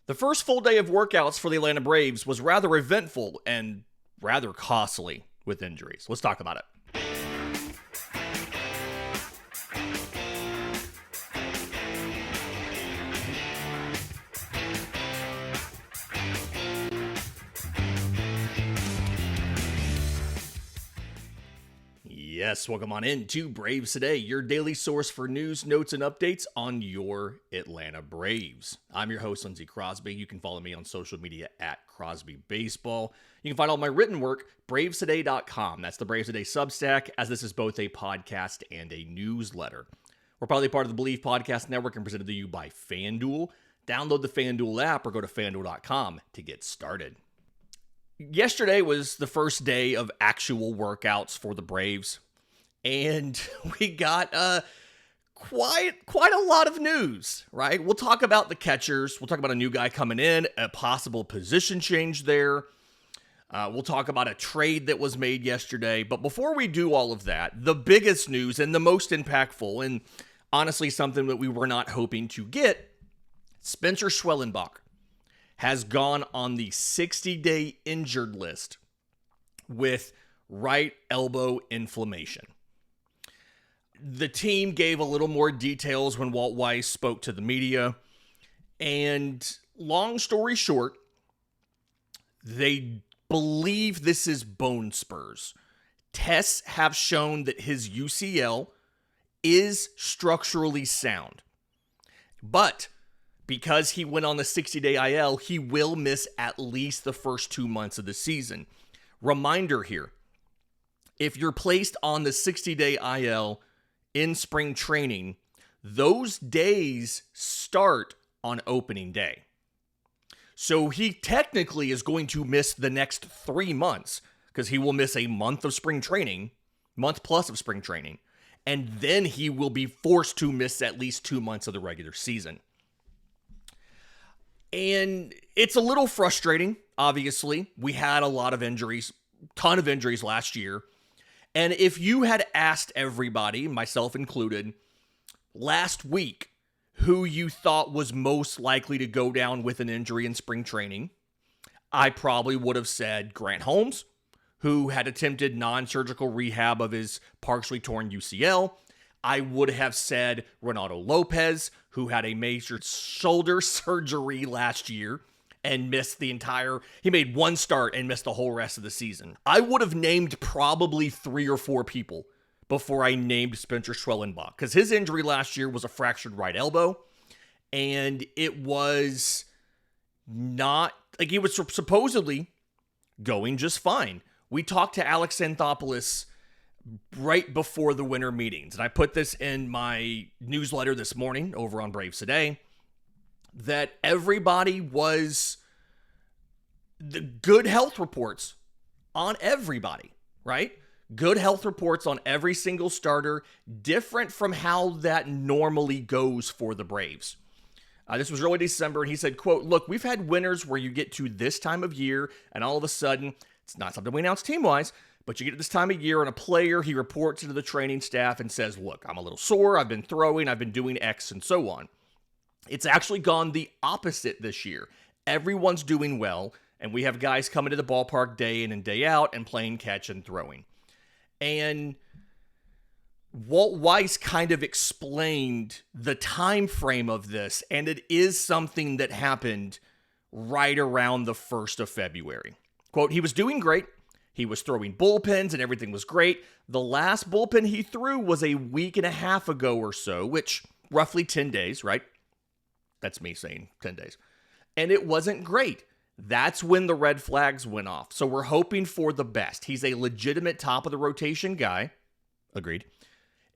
The first full day of workouts for the Atlanta Braves was rather eventful and rather costly with injuries. Let's talk about it. Yes, welcome on in to Braves Today, your daily source for news, notes, and updates on your Atlanta Braves. I'm your host, Lindsay Crosby. You can follow me on social media at Crosby Baseball. You can find all my written work, bravestoday.com. That's the Braves Today Substack, as this is both a podcast and a newsletter. We're probably part of the Believe Podcast Network and presented to you by FanDuel. Download the FanDuel app or go to fanduel.com to get started. Yesterday was the first day of actual workouts for the Braves. And we got quite a lot of news, right? We'll talk about the catchers. We'll talk about a new guy coming in, a possible position change there. We'll talk about a trade that was made yesterday. But before we do all of that, the biggest news and the most impactful, and honestly something that we were not hoping to get, Spencer Schwellenbach has gone on the 60-day injured list with right elbow inflammation. The team gave a little more details when Walt Weiss spoke to the media. And long story short, they believe this is bone spurs. Tests have shown that his UCL is structurally sound. But because he went on the 60-day IL, he will miss at least the first 2 months of the season. Reminder here, if you're placed on the 60-day IL in spring training, those days start on opening day. So he technically is going to miss the next 3 months because he will miss a month of spring training, month plus of spring training, and then he will be forced to miss at least 2 months of the regular season. And it's a little frustrating, obviously. We had a lot of injuries, ton of injuries last year. And if you had asked everybody, myself included, last week who you thought was most likely to go down with an injury in spring training, I probably would have said Grant Holmes, who had attempted non-surgical rehab of his partially torn UCL. I would have said Renato Lopez, who had a major shoulder surgery last year and missed he made one start and missed the whole rest of the season. I would have named probably 3 or 4 people before I named Spencer Schwellenbach, because his injury last year was a fractured right elbow, and it was not, like, he was supposedly going just fine. We talked to Alex Anthopoulos right before the winter meetings, and I put this in my newsletter this morning over on Braves Today, that everybody was the good health reports on everybody, right? Good health reports on every single starter, different from how that normally goes for the Braves. This was early December, and he said, quote, "Look, we've had winters where you get to this time of year, and all of a sudden, it's not something we announce team-wise, but you get to this time of year, and a player, he reports to the training staff and says, look, I'm a little sore, I've been throwing, I've been doing X, and so on. It's actually gone the opposite this year. Everyone's doing well, and we have guys coming to the ballpark day in and day out and playing catch and throwing." And Walt Weiss kind of explained the time frame of this, and it is something that happened right around the 1st of February. Quote, "He was doing great. He was throwing bullpens and everything was great. The last bullpen he threw was a week and a half ago or so, which roughly 10 days, right? That's me saying 10 days. And it wasn't great. That's when the red flags went off. So we're hoping for the best. He's a legitimate top of the rotation guy." Agreed.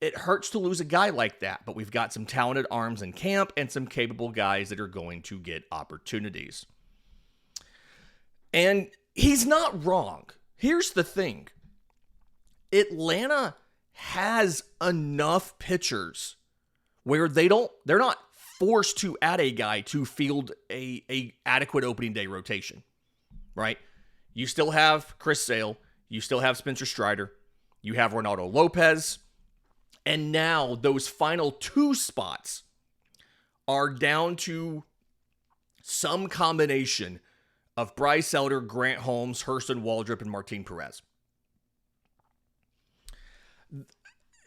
"It hurts to lose a guy like that, but we've got some talented arms in camp and some capable guys that are going to get opportunities." And he's not wrong. Here's the thing. Atlanta has enough pitchers where they're not forced to add a guy to field a adequate opening day rotation, right? You still have Chris Sale, you still have Spencer Strider, you have Renato Lopez, and now those final 2 spots are down to some combination of Bryce Elder, Grant Holmes, Hurston Waldrop, and Martin Perez.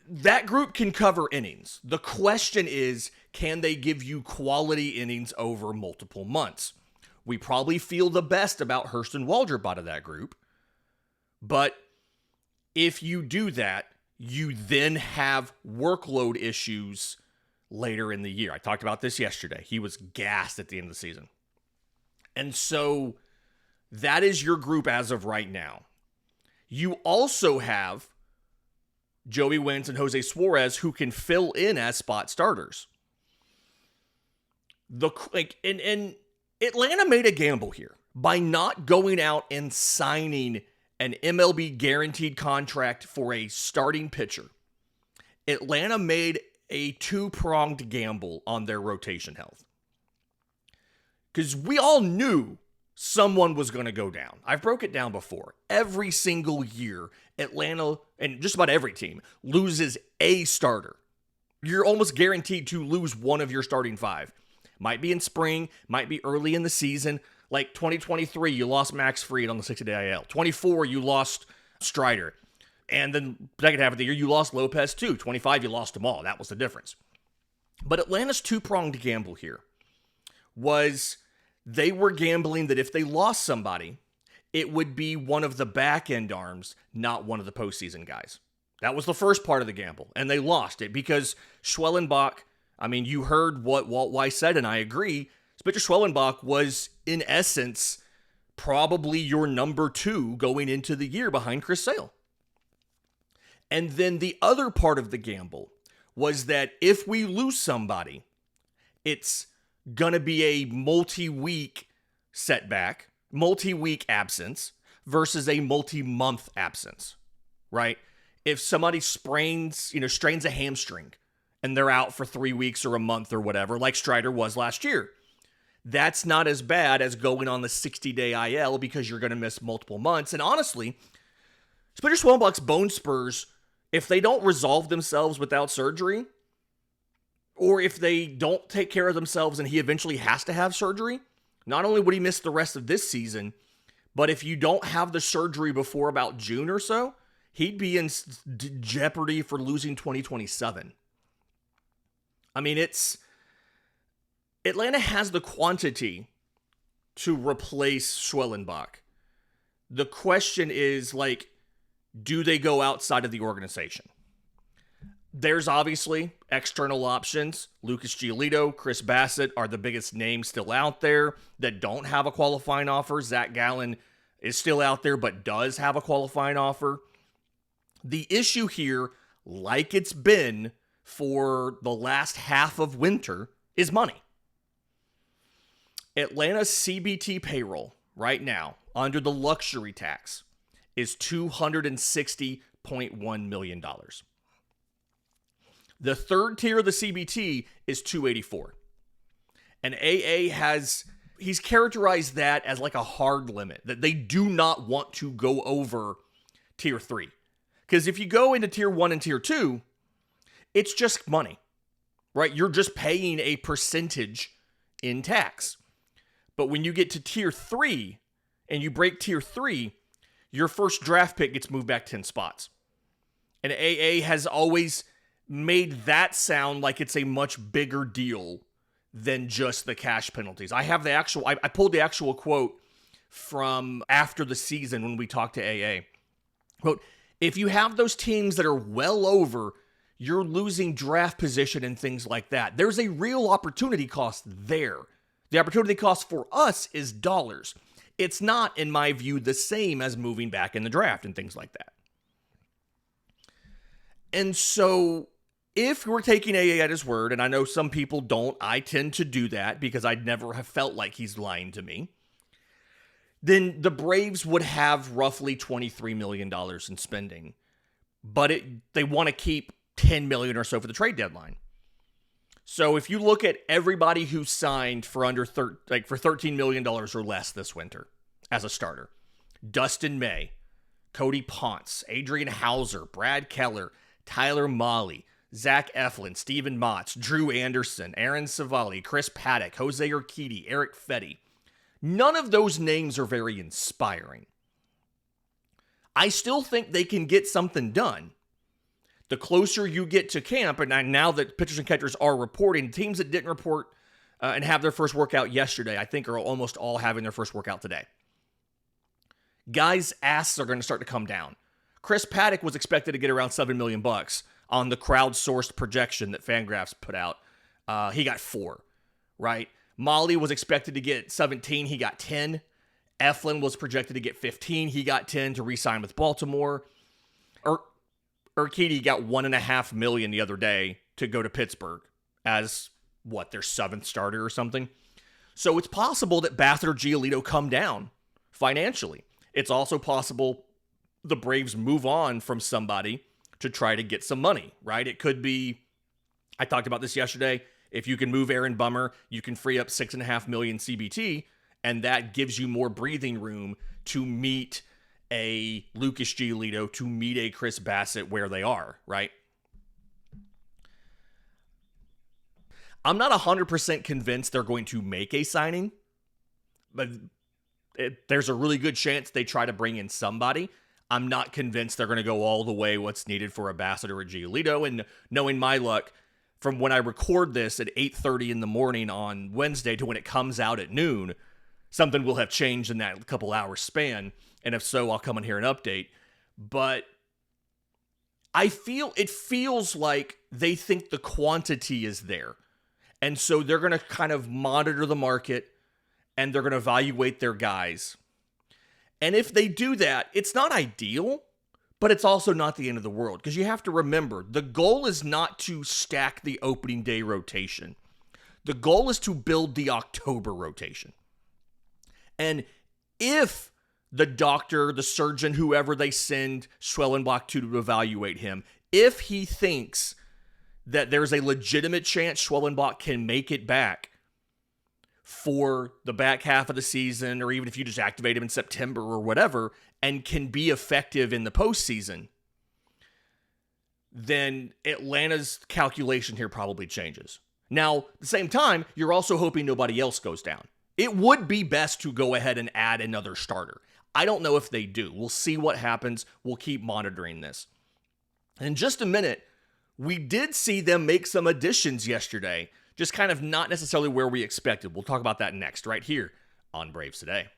That group can cover innings. The question is, can they give you quality innings over multiple months? We probably feel the best about Hurston Waldrop out of that group. But if you do that, you then have workload issues later in the year. I talked about this yesterday. He was gassed at the end of the season. And so that is your group as of right now. You also have Joey Wentz and Jose Suarez who can fill in as spot starters. And Atlanta made a gamble here by not going out and signing an MLB guaranteed contract for a starting pitcher. Atlanta made a two-pronged gamble on their rotation health. Because we all knew someone was going to go down. I've broke it down before. Every single year, Atlanta, and just about every team, loses a starter. You're almost guaranteed to lose one of your starting five. Might be in spring, might be early in the season. Like 2023, you lost Max Fried on the 60-day IL. 24, you lost Strider. And then second half of the year, you lost Lopez too. 25, you lost them all. That was the difference. But Atlanta's two-pronged gamble here was they were gambling that if they lost somebody, it would be one of the back-end arms, not one of the postseason guys. That was the first part of the gamble, and they lost it because Schwellenbach, I mean, you heard what Walt Weiss said, and I agree. Spencer Schwellenbach was, in essence, probably your number two going into the year behind Chris Sale. And then the other part of the gamble was that if we lose somebody, it's going to be a multi-week setback, multi-week absence versus a multi-month absence, right? If somebody strains a hamstring and they're out for 3 weeks or a month or whatever, like Strider was last year, that's not as bad as going on the 60-day IL because you're going to miss multiple months. And honestly, Spencer Schwellenbach's bone spurs, if they don't resolve themselves without surgery, or if they don't take care of themselves and he eventually has to have surgery, not only would he miss the rest of this season, but if you don't have the surgery before about June or so, he'd be in jeopardy for losing 2027. I mean, Atlanta has the quantity to replace Schwellenbach. The question is, do they go outside of the organization? There's obviously external options. Lucas Giolito, Chris Bassett are the biggest names still out there that don't have a qualifying offer. Zach Gallen is still out there but does have a qualifying offer. The issue here, like it's been for the last half of winter, is money. Atlanta's CBT payroll right now, under the luxury tax, is $260.1 million. The third tier of the CBT is $284. And he's characterized that as like a hard limit, that they do not want to go over tier 3. Because if you go into tier 1 and tier 2, it's just money, right? You're just paying a percentage in tax. But when you get to tier 3 and you break tier 3, your first draft pick gets moved back 10 spots. And AA has always made that sound like it's a much bigger deal than just the cash penalties. I pulled the actual quote from after the season when we talked to AA. Quote, if you have those teams that are well over, you're losing draft position and things like that. There's a real opportunity cost there. The opportunity cost for us is dollars. It's not, in my view, the same as moving back in the draft and things like that. And so if we're taking AA at his word, and I know some people don't, I tend to do that because I'd never have felt like he's lying to me, then the Braves would have roughly $23 million in spending. But they want to keep $10 million or so for the trade deadline. So if you look at everybody who signed for under for $13 million or less this winter as a starter, Dustin May, Cody Ponce, Adrian Hauser, Brad Keller, Tyler Mahle, Zach Eflin, Steven Motts, Drew Anderson, Aaron Savali, Chris Paddock, Jose Urquidy, Eric Fetty. None of those names are very inspiring. I still think they can get something done. The closer you get to camp, and now that pitchers and catchers are reporting, teams that didn't report and have their first workout yesterday, I think are almost all having their first workout today. Guys' asks are going to start to come down. Chris Paddock was expected to get around $7 million on the crowdsourced projection that Fangraphs put out. He got 4, right? Molly was expected to get 17. He got 10. Eflin was projected to get 15. He got 10 to re-sign with Baltimore. Urquidy got $1.5 million the other day to go to Pittsburgh as, their 7th starter or something. So it's possible that Bassett or Giolito come down financially. It's also possible the Braves move on from somebody to try to get some money, right? It could be, I talked about this yesterday, if you can move Aaron Bummer, you can free up $6.5 million CBT, and that gives you more breathing room to meet a Lucas Giolito, to meet a Chris Bassett where they are, right? I'm not 100% convinced they're going to make a signing, but there's a really good chance they try to bring in somebody. I'm not convinced they're going to go all the way what's needed for a Bassett or a Giolito, and knowing my luck, from when I record this at 8:30 in the morning on Wednesday to when it comes out at noon, something will have changed in that couple hours span, and if so, I'll come in here and update. But it feels like they think the quantity is there. And so they're going to kind of monitor the market and they're going to evaluate their guys. And if they do that, it's not ideal, but it's also not the end of the world. Because you have to remember, the goal is not to stack the opening day rotation. The goal is to build the October rotation. And if the doctor, the surgeon, whoever they send Schwellenbach to evaluate him, if he thinks that there's a legitimate chance Schwellenbach can make it back for the back half of the season, or even if you just activate him in September or whatever, and can be effective in the postseason, then Atlanta's calculation here probably changes. Now, at the same time, you're also hoping nobody else goes down. It would be best to go ahead and add another starter. I don't know if they do. We'll see what happens. We'll keep monitoring this. In just a minute, we did see them make some additions yesterday, just kind of not necessarily where we expected. We'll talk about that next, right here on Braves Today.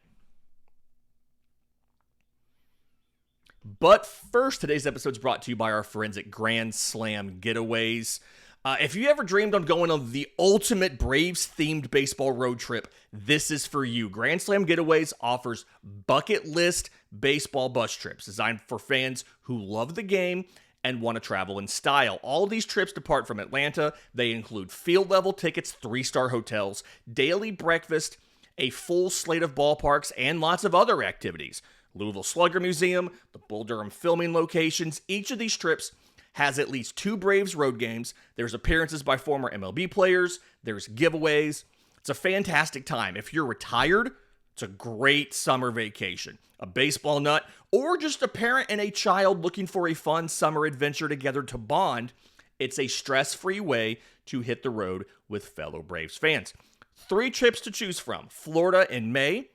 But first, today's episode is brought to you by our friends at Grand Slam Getaways. If you ever dreamed on going on the ultimate Braves-themed baseball road trip, this is for you. Grand Slam Getaways offers bucket list baseball bus trips designed for fans who love the game and want to travel in style. All of these trips depart from Atlanta. They include field-level tickets, 3-star hotels, daily breakfast, a full slate of ballparks, and lots of other activities. Louisville Slugger Museum, the Bull Durham filming locations. Each of these trips has at least 2 Braves road games. There's appearances by former MLB players. There's giveaways. It's a fantastic time. If you're retired, it's a great summer vacation. A baseball nut, or just a parent and a child looking for a fun summer adventure together to bond, it's a stress-free way to hit the road with fellow Braves fans. 3 trips to choose from: Florida in May,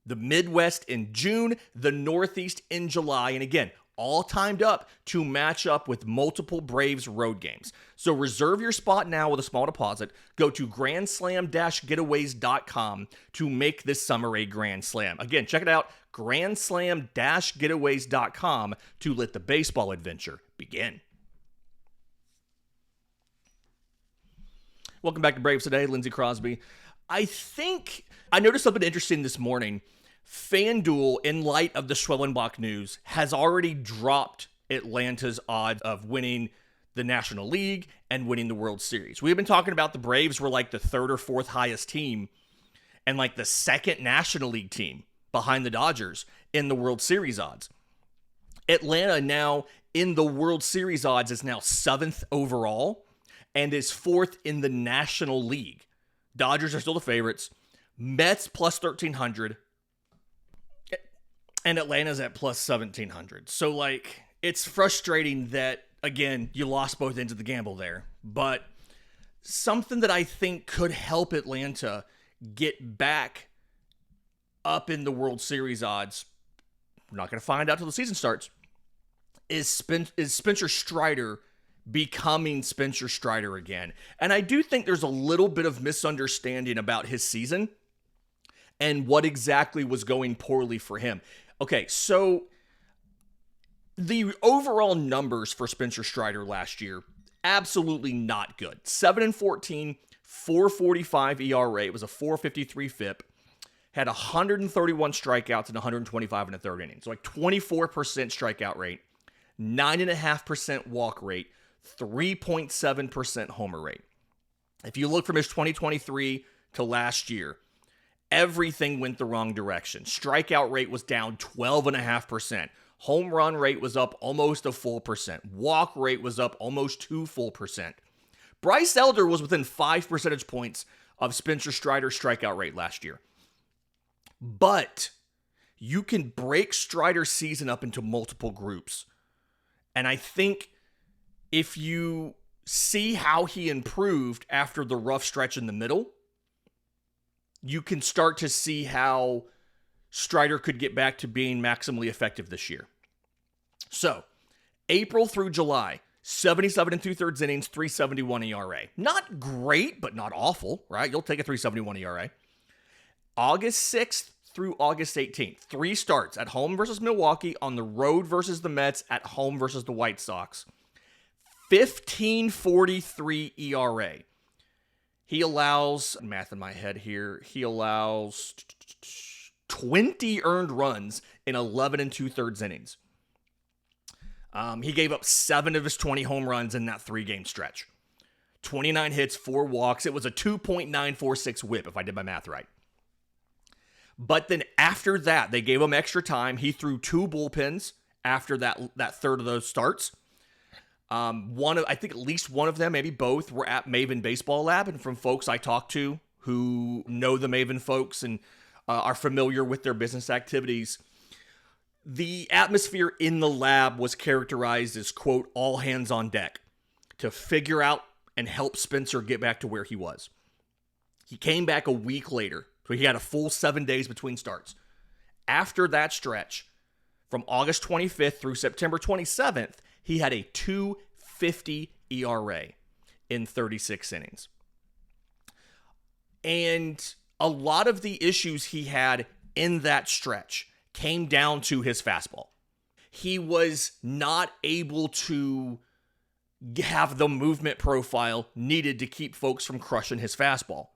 the Midwest in June, the Northeast in July, and again, all timed up to match up with multiple Braves road games. So reserve your spot now with a small deposit. Go to grandslam-getaways.com to make this summer a grand slam. Again, check it out, grandslam-getaways.com, to let the baseball adventure begin. Welcome back to Braves Today. Lindsay Crosby. I noticed something interesting this morning. FanDuel, in light of the Schwellenbach news, has already dropped Atlanta's odds of winning the National League and winning the World Series. We've been talking about the Braves were like the 3rd or 4th highest team and like the 2nd National League team behind the Dodgers in the World Series odds. Atlanta now in the World Series odds is now 7th overall and is 4th in the National League. Dodgers are still the favorites. Mets plus 1,300. And Atlanta's at plus 1,700. So, it's frustrating that again, you lost both ends of the gamble there. But something that I think could help Atlanta get back up in the World Series odds, we're not going to find out till the season starts, is Spencer Strider becoming Spencer Strider again. And I do think there's a little bit of misunderstanding about his season and what exactly was going poorly for him. Okay, so the overall numbers for Spencer Strider last year, absolutely not good. 7-14, 4.45 ERA. It was a 4.53 FIP. Had 131 strikeouts and 125 in the third inning. So like 24% strikeout rate, 9.5% walk rate, 3.7% homer rate. If you look from his 2023 to last year, everything went the wrong direction. Strikeout rate was down 12.5%. Home run rate was up almost a full percent. Walk rate was up almost 2 full percent. Bryce Elder was within 5 percentage points of Spencer Strider's strikeout rate last year. But you can break Strider's season up into multiple groups. And I think if you see how he improved after the rough stretch in the middle, you can start to see how Strider could get back to being maximally effective this year. So, April through July, 77 2/3 innings, 3.71 ERA. Not great, but not awful, right? You'll take a 3.71 ERA. August 6th through August 18th, 3 starts at home versus Milwaukee, on the road versus the Mets, at home versus the White Sox. 15.43 ERA. He allows, math in my head here, he allows 20 earned runs in 11 2/3 innings. He gave up 7 of his 20 home runs in that 3-game stretch. 29 hits, 4 walks. It was a 2.946 whip, if I did my math right. But then after that, they gave him extra time. He threw 2 bullpens after that third of those starts. I think at least one of them, maybe both, were at Maven Baseball Lab. And from folks I talked to who know the Maven folks and are familiar with their business activities, the atmosphere in the lab was characterized as, quote, all hands on deck to figure out and help Spencer get back to where he was. He came back a week later, so he had a full 7 days between starts. After that stretch, from August 25th through September 27th, he had a 2.50 ERA in 36 innings. And a lot of the issues he had in that stretch came down to his fastball. He was not able to have the movement profile needed to keep folks from crushing his fastball.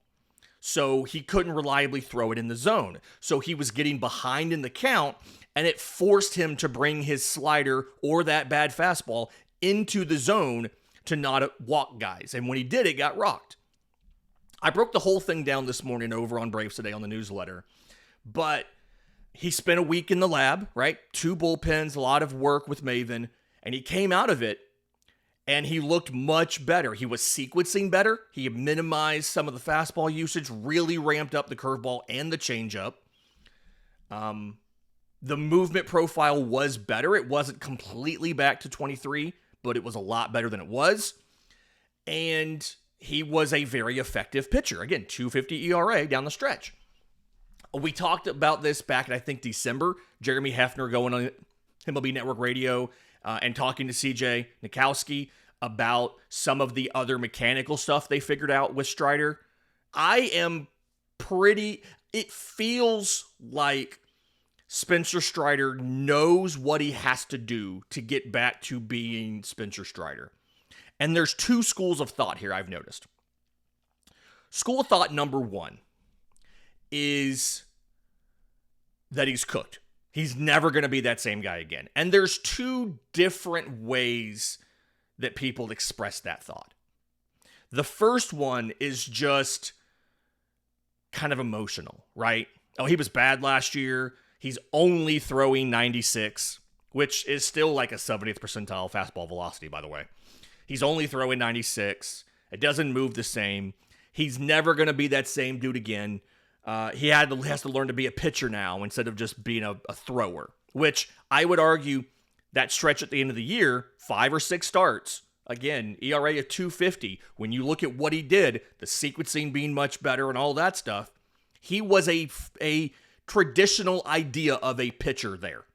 So he couldn't reliably throw it in the zone. So he was getting behind in the count, and it forced him to bring his slider or that bad fastball into the zone to not walk guys. And when he did, it got rocked. I broke the whole thing down this morning over on Braves Today on the newsletter. But he spent a week in the lab, right? 2 bullpens, a lot of work with Maven, and he came out of it and he looked much better. He was sequencing better. He minimized some of the fastball usage, really ramped up the curveball and the changeup. The movement profile was better. It wasn't completely back to 23, but it was a lot better than it was. And he was a very effective pitcher. Again, 2.50 ERA down the stretch. We talked about this back in, I think, December. Jeremy Hefner going on MLB Network Radio and talking to CJ Nikowski about some of the other mechanical stuff they figured out with Strider. It feels like Spencer Strider knows what he has to do to get back to being Spencer Strider. And there's 2 schools of thought here I've noticed. School of thought number 1 is that he's cooked. He's never going to be that same guy again. And there's 2 different ways that people express that thought. The first one is just kind of emotional, right? Oh, he was bad last year. He's only throwing 96, which is still like a 70th percentile fastball velocity, by the way. He's only throwing 96. It doesn't move the same. He's never going to be that same dude again. He has to learn to be a pitcher now instead of just being a thrower, which I would argue That stretch at the end of the year, 5 or 6 starts. Again, ERA of 2.50. When you look at what he did, the sequencing being much better and all that stuff, he was a traditional idea of a pitcher there.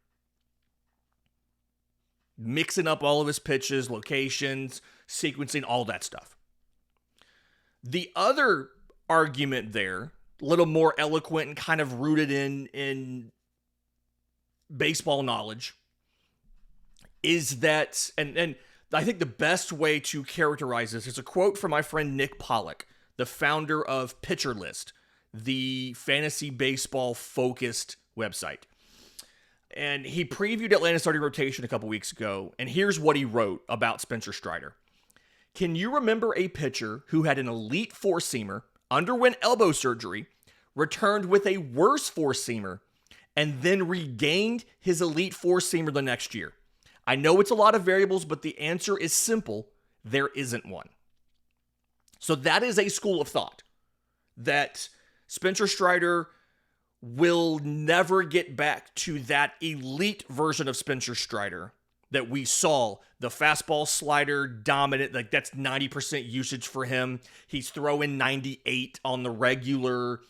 Mixing up all of his pitches, locations, sequencing, all that stuff. The other argument there, a little more eloquent and kind of rooted in baseball knowledge, is that, and I think the best way to characterize this is a quote from my friend Nick Pollock, the founder of Pitcher List, the fantasy baseball focused website. And he previewed Atlanta's starting rotation a couple weeks ago, and here's what he wrote about Spencer Strider. Can you remember a pitcher who had an elite four-seamer, underwent elbow surgery, returned with a worse four-seamer, and then regained his elite four-seamer the next year? I know it's a lot of variables, but the answer is simple. There isn't one. So that is a school of thought that Spencer Strider will never get back to that elite version of Spencer Strider that we saw. The fastball slider dominant, like that's 90% usage for him. He's throwing 98 on the regular,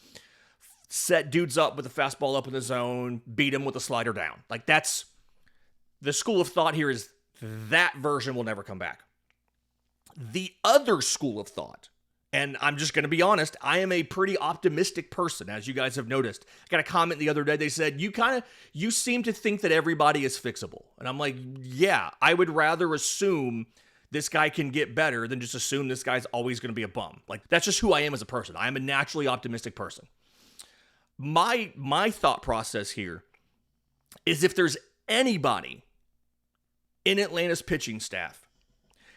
set dudes up with the fastball up in the zone, beat him with the slider down. Like that's the school of thought here, is that version will never come back. The other school of thought, and I'm just going to be honest, I am a pretty optimistic person, as you guys have noticed. I got a comment the other day, they said, you seem to think that everybody is fixable. And I'm like, yeah, I would rather assume this guy can get better than just assume this guy's always going to be a bum. Like, that's just who I am as a person. I am a naturally optimistic person. My thought process here is, if there's anybody in Atlanta's pitching staff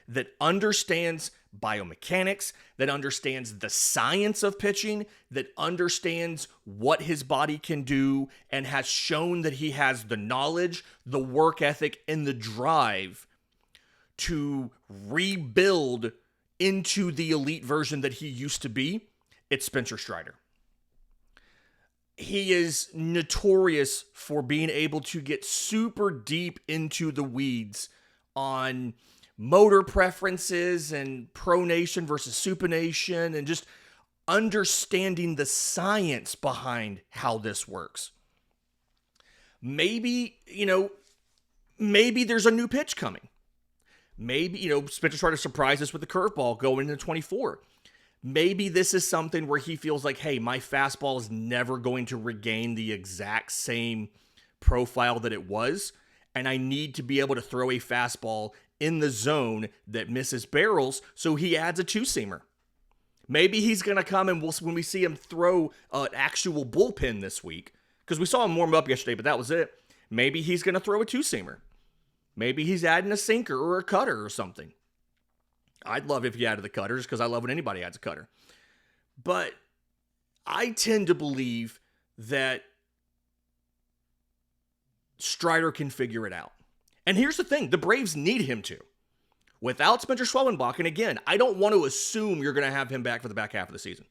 that understands biomechanics, that understands the science of pitching, that understands what his body can do, and has shown that he has the knowledge, the work ethic, and the drive to rebuild into the elite version that he used to be, it's Spencer Strider. He is notorious for being able to get super deep into the weeds on motor preferences and pronation versus supination, and just understanding the science behind how this works. Maybe there's a new pitch coming. Maybe, Spencer Strider surprised us with the curveball going into 24. Maybe this is something where he feels like, hey, my fastball is never going to regain the exact same profile that it was, and I need to be able to throw a fastball in the zone that misses barrels, so he adds a two-seamer. Maybe he's going to come, and when we see him throw an actual bullpen this week, because we saw him warm up yesterday, but that was it. Maybe he's going to throw a two-seamer. Maybe he's adding a sinker or a cutter or something. I'd love if he added the cutters, because I love when anybody adds a cutter. But I tend to believe that Strider can figure it out. And here's the thing, the Braves need him to. Without Spencer Schwellenbach, and again, I don't want to assume you're going to have him back for the back half of the season.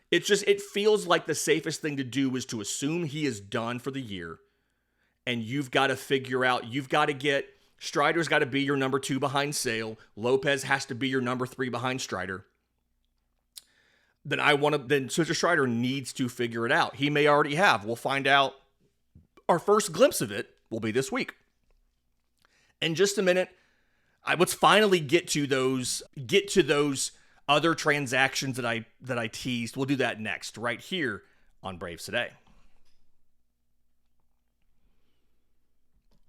It feels like the safest thing to do is to assume he is done for the year. And you've got to figure out, Strider's got to be your number 2 behind Sale. Lopez has to be your number 3 behind Strider. Then Spencer Strider needs to figure it out. He may already have. We'll find out. Our first glimpse of it will be this week. In just a minute, let's finally get to those other transactions that I teased. We'll do that next, right here on Braves Today.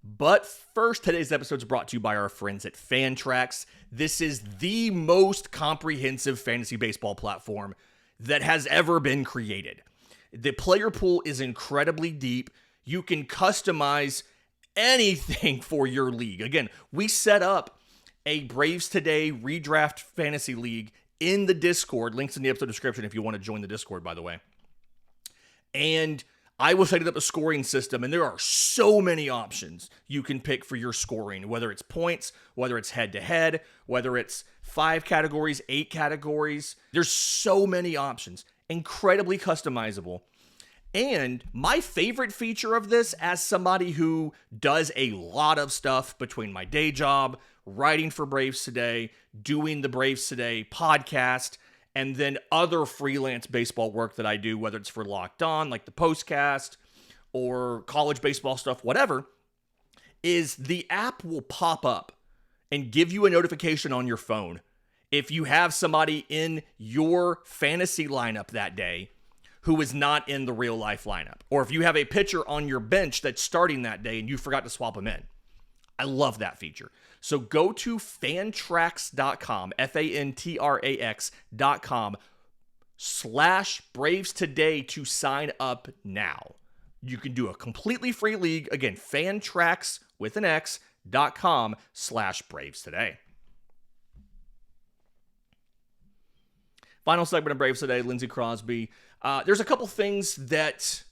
But first, today's episode is brought to you by our friends at Fantrax. This is the most comprehensive fantasy baseball platform that has ever been created. The player pool is incredibly deep. You can customize anything for your league. Again, we set up a Braves Today redraft fantasy league in the Discord. Links in the episode description if you want to join the Discord, by the way. And I was setting up a scoring system, and there are so many options you can pick for your scoring, whether it's points, whether it's head-to-head, whether it's 5 categories, 8 categories. There's so many options, incredibly customizable. And my favorite feature of this, as somebody who does a lot of stuff between my day job, writing for Braves Today, doing the Braves Today podcast, and then other freelance baseball work that I do, whether it's for Locked On, like the postcast, or college baseball stuff, whatever, is the app will pop up and give you a notification on your phone if you have somebody in your fantasy lineup that day who is not in the real life lineup, or if you have a pitcher on your bench that's starting that day and you forgot to swap them in. I love that feature. So go to fantrax.com, fantrax.com/Braves Today to sign up now. You can do a completely free league. Again, fantrax with an X.com/Braves Today. Final segment of Braves Today, Lindsay Crosby. There's a couple things that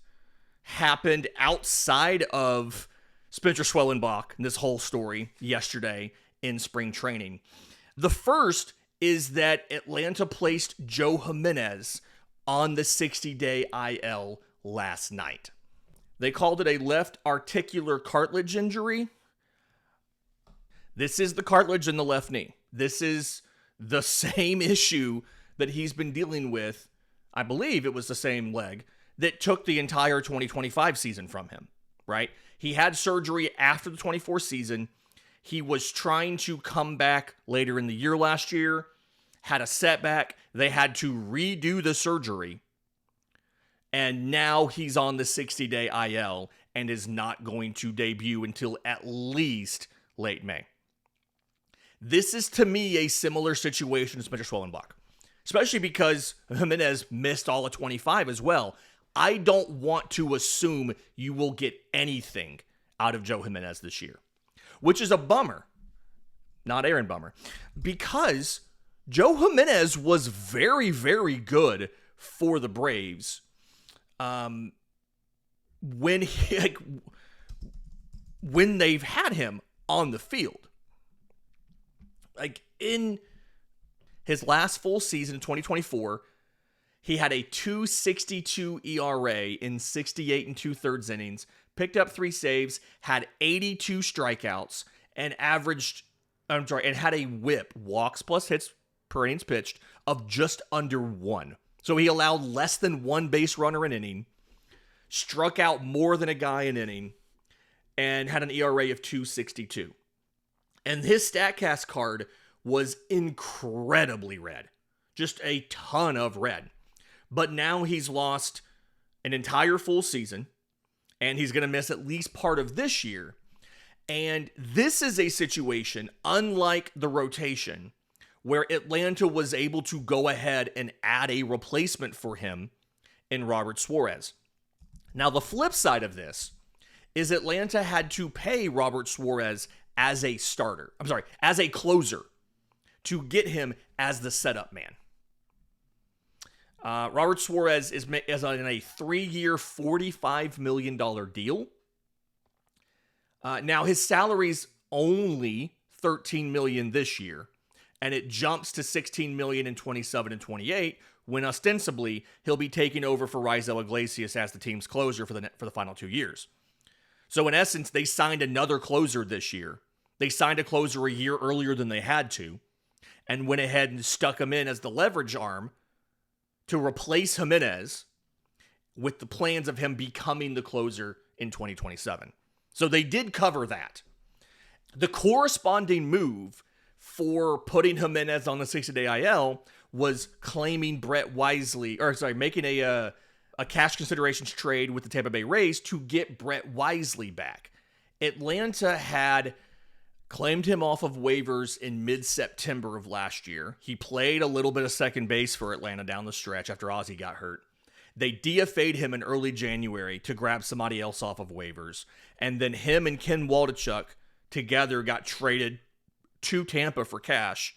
happened outside of Spencer Schwellenbach and this whole story yesterday in spring training. The first is that Atlanta placed Joe Jimenez on the 60-day IL last night. They called it a left articular cartilage injury. This is the cartilage in the left knee. This is the same issue that he's been dealing with. I believe it was the same leg that took the entire 2025 season from him, right? He had surgery after the 24 season. He was trying to come back later in the year last year, had a setback. They had to redo the surgery. And now he's on the 60-day IL and is not going to debut until at least late May. This is, to me, a similar situation to Spencer Schwellenbach, especially because Jimenez missed all of 25 as well. I don't want to assume you will get anything out of Joe Jimenez this year, which is a bummer, not Aaron Bummer, because Joe Jimenez was very, very good for the Braves when they've had him on the field. Like in his last full season in 2024, he had a 2.62 ERA in 68 2/3 innings, picked up 3 saves, had 82 strikeouts, and had a whip, walks plus hits per innings pitched, of just under 1. So he allowed less than 1 base runner an inning, struck out more than a guy an inning, and had an ERA of 2.62. And his StatCast card was incredibly red. Just a ton of red. But now he's lost an entire full season, and he's going to miss at least part of this year. And this is a situation, unlike the rotation, where Atlanta was able to go ahead and add a replacement for him in Robert Suarez. Now, the flip side of this is Atlanta had to pay Robert Suarez as a closer, to get him as the setup man. Robert Suarez is on a 3-year, $45 million deal. Now, his salary's only $13 million this year, and it jumps to $16 million in 27 and 28, when ostensibly he'll be taking over for Raisel Iglesias as the team's closer for the final 2 years. So in essence, they signed another closer this year. They signed a closer a year earlier than they had to, and went ahead and stuck him in as the leverage arm to replace Jimenez, with the plans of him becoming the closer in 2027. So they did cover that. The corresponding move for putting Jimenez on the 60-day IL was claiming making a cash considerations trade with the Tampa Bay Rays to get Brett Wisely back. Atlanta had claimed him off of waivers in mid-September of last year. He played a little bit of second base for Atlanta down the stretch after Ozzie got hurt. They DFA'd him in early January to grab somebody else off of waivers. And then him and Ken Waldichuk together got traded to Tampa for cash.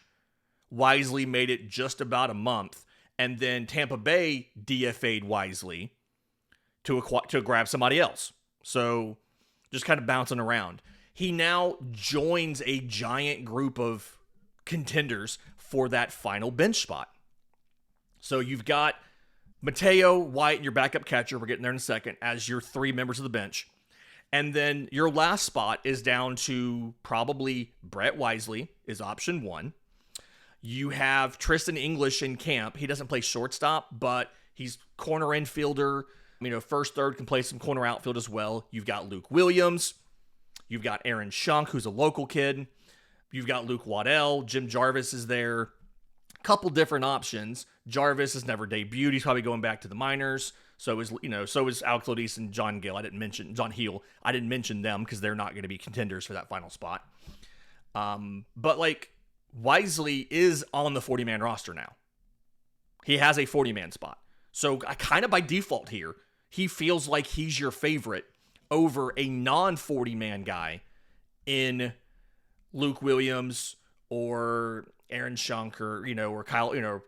Wisely made it just about a month. And then Tampa Bay DFA'd Wisely to grab somebody else. So just kind of bouncing around. He now joins a giant group of contenders for that final bench spot. So you've got Mateo, White, and your backup catcher, we're getting there in a second, as your 3 members of the bench. And then your last spot is down to probably Brett Wisely is option 1. You have Tristan English in camp. He doesn't play shortstop, but he's corner infielder. First, third, can play some corner outfield as well. You've got Luke Williams. You've got Aaron Schunk, who's a local kid. You've got Luke Waddell. Jim Jarvis is there. Couple different options. Jarvis has never debuted. He's probably going back to the minors. So is Alex Lodis and John Gill. John Heel. I didn't mention them because they're not going to be contenders for that final spot. But Wisely is on the 40-man roster now. He has a 40-man spot. So kind of by default here, he feels like he's your favorite over a non-40-man guy in Luke Williams or Aaron Schunk or Kyle,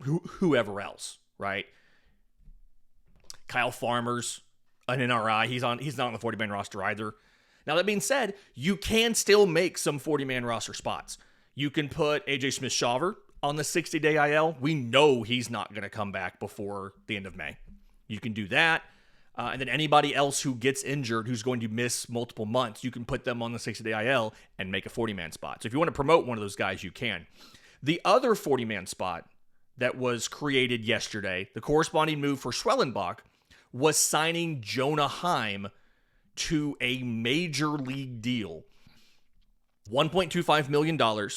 whoever else, right? Kyle Farmer's an NRI. He's not on the 40-man roster either. Now, that being said, you can still make some 40-man roster spots. You can put AJ Smith-Shawver on the 60-day IL. We know he's not going to come back before the end of May. You can do that. And then anybody else who gets injured who's going to miss multiple months, you can put them on the 60-day IL and make a 40-man spot. So if you want to promote one of those guys, you can. The other 40-man spot that was created yesterday, the corresponding move for Schwellenbach, was signing Jonah Heim to a major league deal. $1.25 million.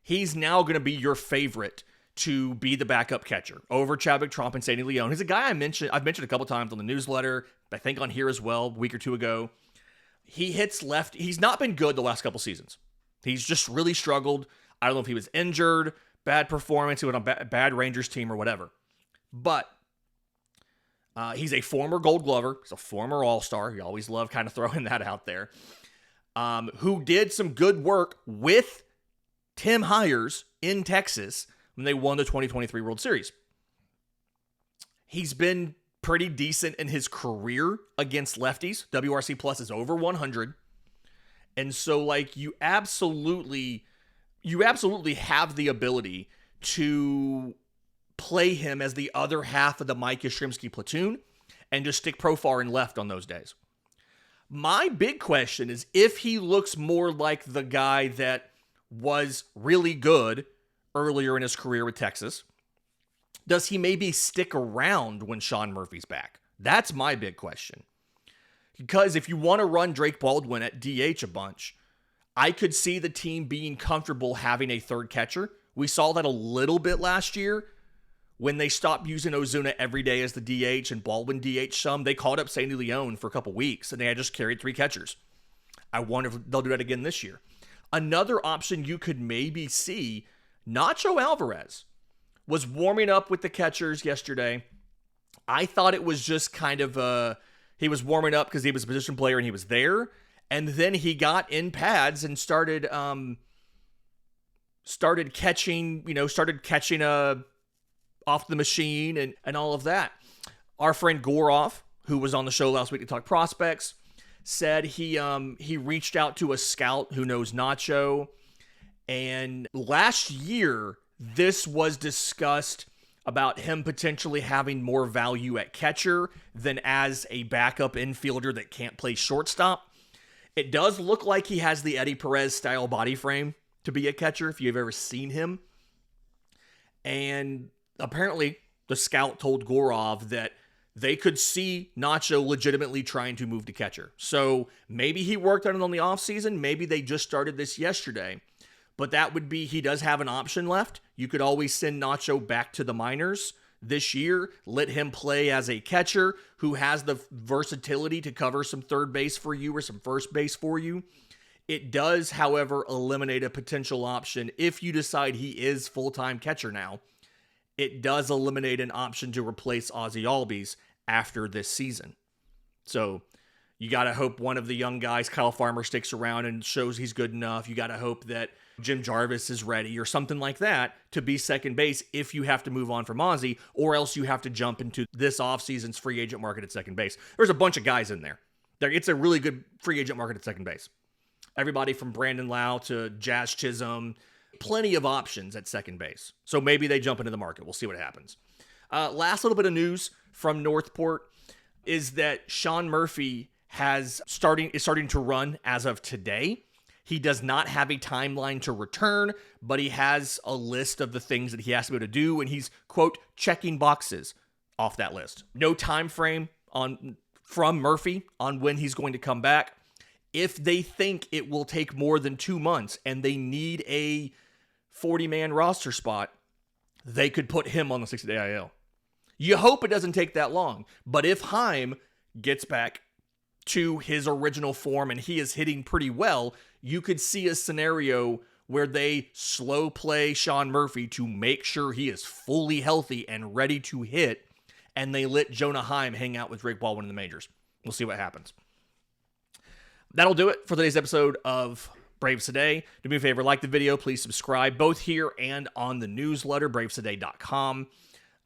He's now going to be your favorite to be the backup catcher over Chadwick Tromp and Sandy Leone. He's a guy I've mentioned a couple times on the newsletter, I think on here as well, a week or two ago. He hits left. He's not been good the last couple seasons. He's just really struggled. I don't know if he was injured, bad performance, he went on a bad Rangers team or whatever. But he's a former Gold Glover. He's a former All-Star. You always love kind of throwing that out there. Who did some good work with Tim Hires in Texas when they won the 2023 World Series. He's been pretty decent in his career against lefties. WRC plus is over 100. And so you absolutely have the ability to play him as the other half of the Mike Yastrzemski platoon and just stick Profar in left on those days. My big question is if he looks more like the guy that was really good earlier in his career with Texas, does he maybe stick around when Sean Murphy's back? That's my big question. Because if you want to run Drake Baldwin at DH a bunch, I could see the team being comfortable having a third catcher. We saw that a little bit last year when they stopped using Ozuna every day as the DH and Baldwin DH some. They called up Sandy Leone for a couple weeks and they had just carried 3 catchers. I wonder if they'll do that again this year. Another option you could maybe see, Nacho Alvarez was warming up with the catchers yesterday. I thought it was just kind of he was warming up because he was a position player and he was there. And then he got in pads and started catching off the machine and all of that. Our friend Gorov, who was on the show last week to talk prospects, said he reached out to a scout who knows Nacho. And last year, this was discussed about him potentially having more value at catcher than as a backup infielder that can't play shortstop. It does look like he has the Eddie Perez style body frame to be a catcher if you've ever seen him. And apparently the scout told Gorov that they could see Nacho legitimately trying to move to catcher. So maybe he worked on it on the offseason. Maybe they just started this yesterday. But that would be, he does have an option left. You could always send Nacho back to the minors this year, let him play as a catcher who has the versatility to cover some third base for you or some first base for you. It does, however, eliminate a potential option if you decide he is full-time catcher now. It does eliminate an option to replace Ozzie Albies after this season. So you got to hope one of the young guys, Kyle Farmer, sticks around and shows he's good enough. You got to hope that Jim Jarvis is ready or something like that to be second base if you have to move on from Ozzie, or else you have to jump into this offseason's free agent market at second base. There's a bunch of guys in there. It's a really good free agent market at second base. Everybody from Brandon Lau to Jazz Chisholm, plenty of options at second base. So maybe they jump into the market. We'll see what happens. Last little bit of news from Northport is that Sean Murphy is starting to run as of today. He does not have a timeline to return, but he has a list of the things that he has to be able to do, and he's, quote, checking boxes off that list. No time frame from Murphy on when he's going to come back. If they think it will take more than 2 months and they need a 40-man roster spot, they could put him on the 60-day IL. You hope it doesn't take that long, but if Heim gets back to his original form and he is hitting pretty well, you could see a scenario where they slow play Sean Murphy to make sure he is fully healthy and ready to hit, and they let Jonah Heim hang out with Drake Baldwin in the majors. We'll see what happens. That'll do it for today's episode of Braves Today. Do me a favor, like the video, please subscribe, both here and on the newsletter, bravestoday.com.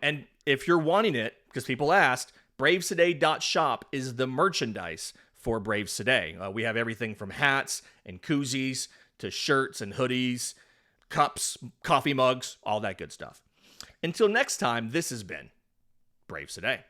And if you're wanting it, because people asked, bravestoday.shop is the merchandise for Braves Today. We have everything from hats and koozies to shirts and hoodies, cups, coffee mugs, all that good stuff. Until next time, this has been Braves Today.